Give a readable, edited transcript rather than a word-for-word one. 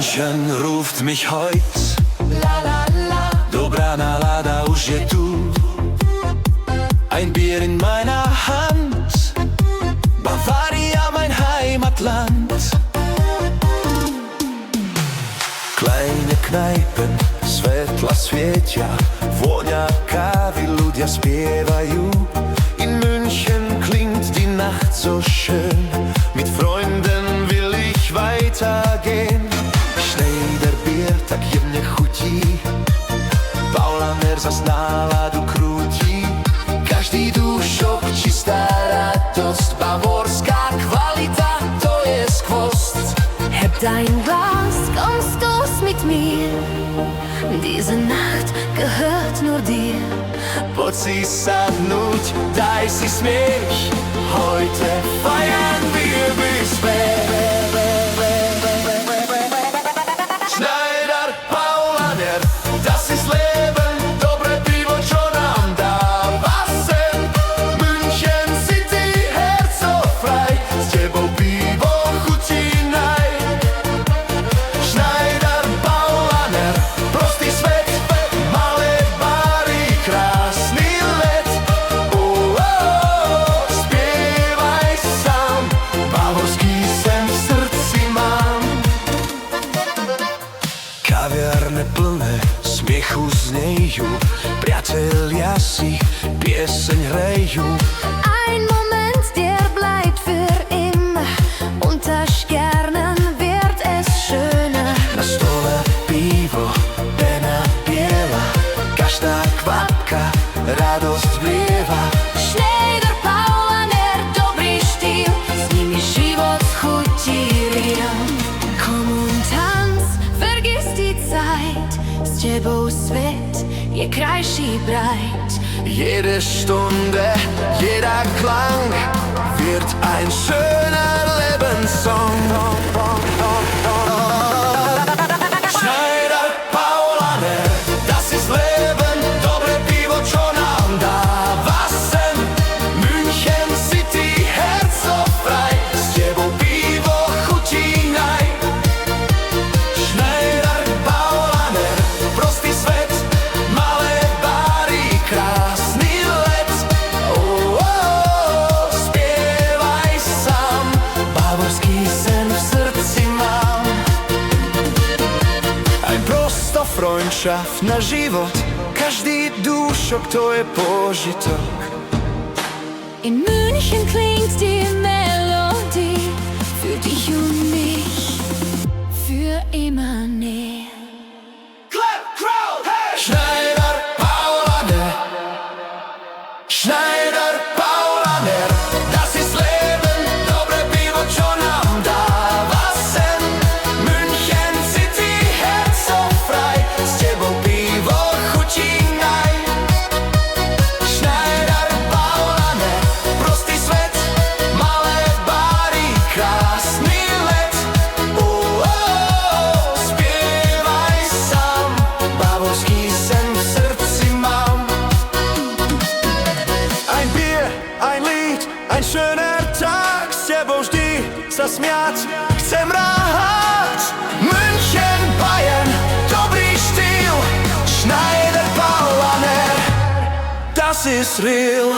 München ruft mich heut. Dobrá nálada už je tu. Ein Bier in meiner Hand. Bavaria, mein Heimatland. Kleine Knajpen, svetla svietia, vôňa kávy, ľudia spievajú. In München klingt die Nacht so schön. Mit Freunden will ich weitergehen. Schneiderbier tak jemne chutí, Paulaner zas náladu krúti. Každý dúšok čistá radosť, bavorská kvalita, to je skvost. Heb dein Glas, komm, stoß mit mir. Diese Nacht gehört nur dir. Poď si sadnúť, daj si smiech. Heute feiern wir bis Schneider, Paulaner, das ist Leben. Dobre pivo, čo nám dáva sen. München City, herzofrei, s tebou pivo chutí naj. Schneider, Paulaner, prostý svet, malé bary, krásny let. Spievaj sám, bavorský sen v srdci mám. Kaviarne plné, smiechu znejú, priatelia si pieseň hrejú. Ein Moment, der bleibt für immer. Unter Sternen wird es schöner. Na stole pivo, pena biela, každá kvapka radosť vlieva. Schneider, Paulaner, dobrý štýl, s nimi život chutí real. Komm und tanz, vergiss die Zeit, s tebou svet je krajší breit. Jede Stunde, jeder Klang wird ein schöner Lebenssong. Schneider, Paulaner, das ist Leben. Dobre pivo, čo nám dáva sen. München City, herzofrei, s tebou pivo chutí naj. Schneider, Paulaner, prostý svet, malé bary, krásny let. Spievaj sám, bavorský sen v srdci mám. Ein prosto Freundschaft na život, každý dúšok to je požitok. In München klingt die Melodie für dich und mich, für immer näher. Clap, crowd, hey! Schneider, Paulaner, Schneider, Paulaner, das ist Leben. Dobre pivo, čo nám dáva sen. München City, herzofrei, s tebou pivo chutí naj. Schneider, Paulaner, prostý svet, malé bary, krásny let. Spievaj sám, bavorský sen v srdci mám. Ein Bier, ein Lied, ein schöner Tag, s tebou vždy sa smiať chcem rád. München, Bayern, dobrý štýl, Schneider, Paulaner, das ist real.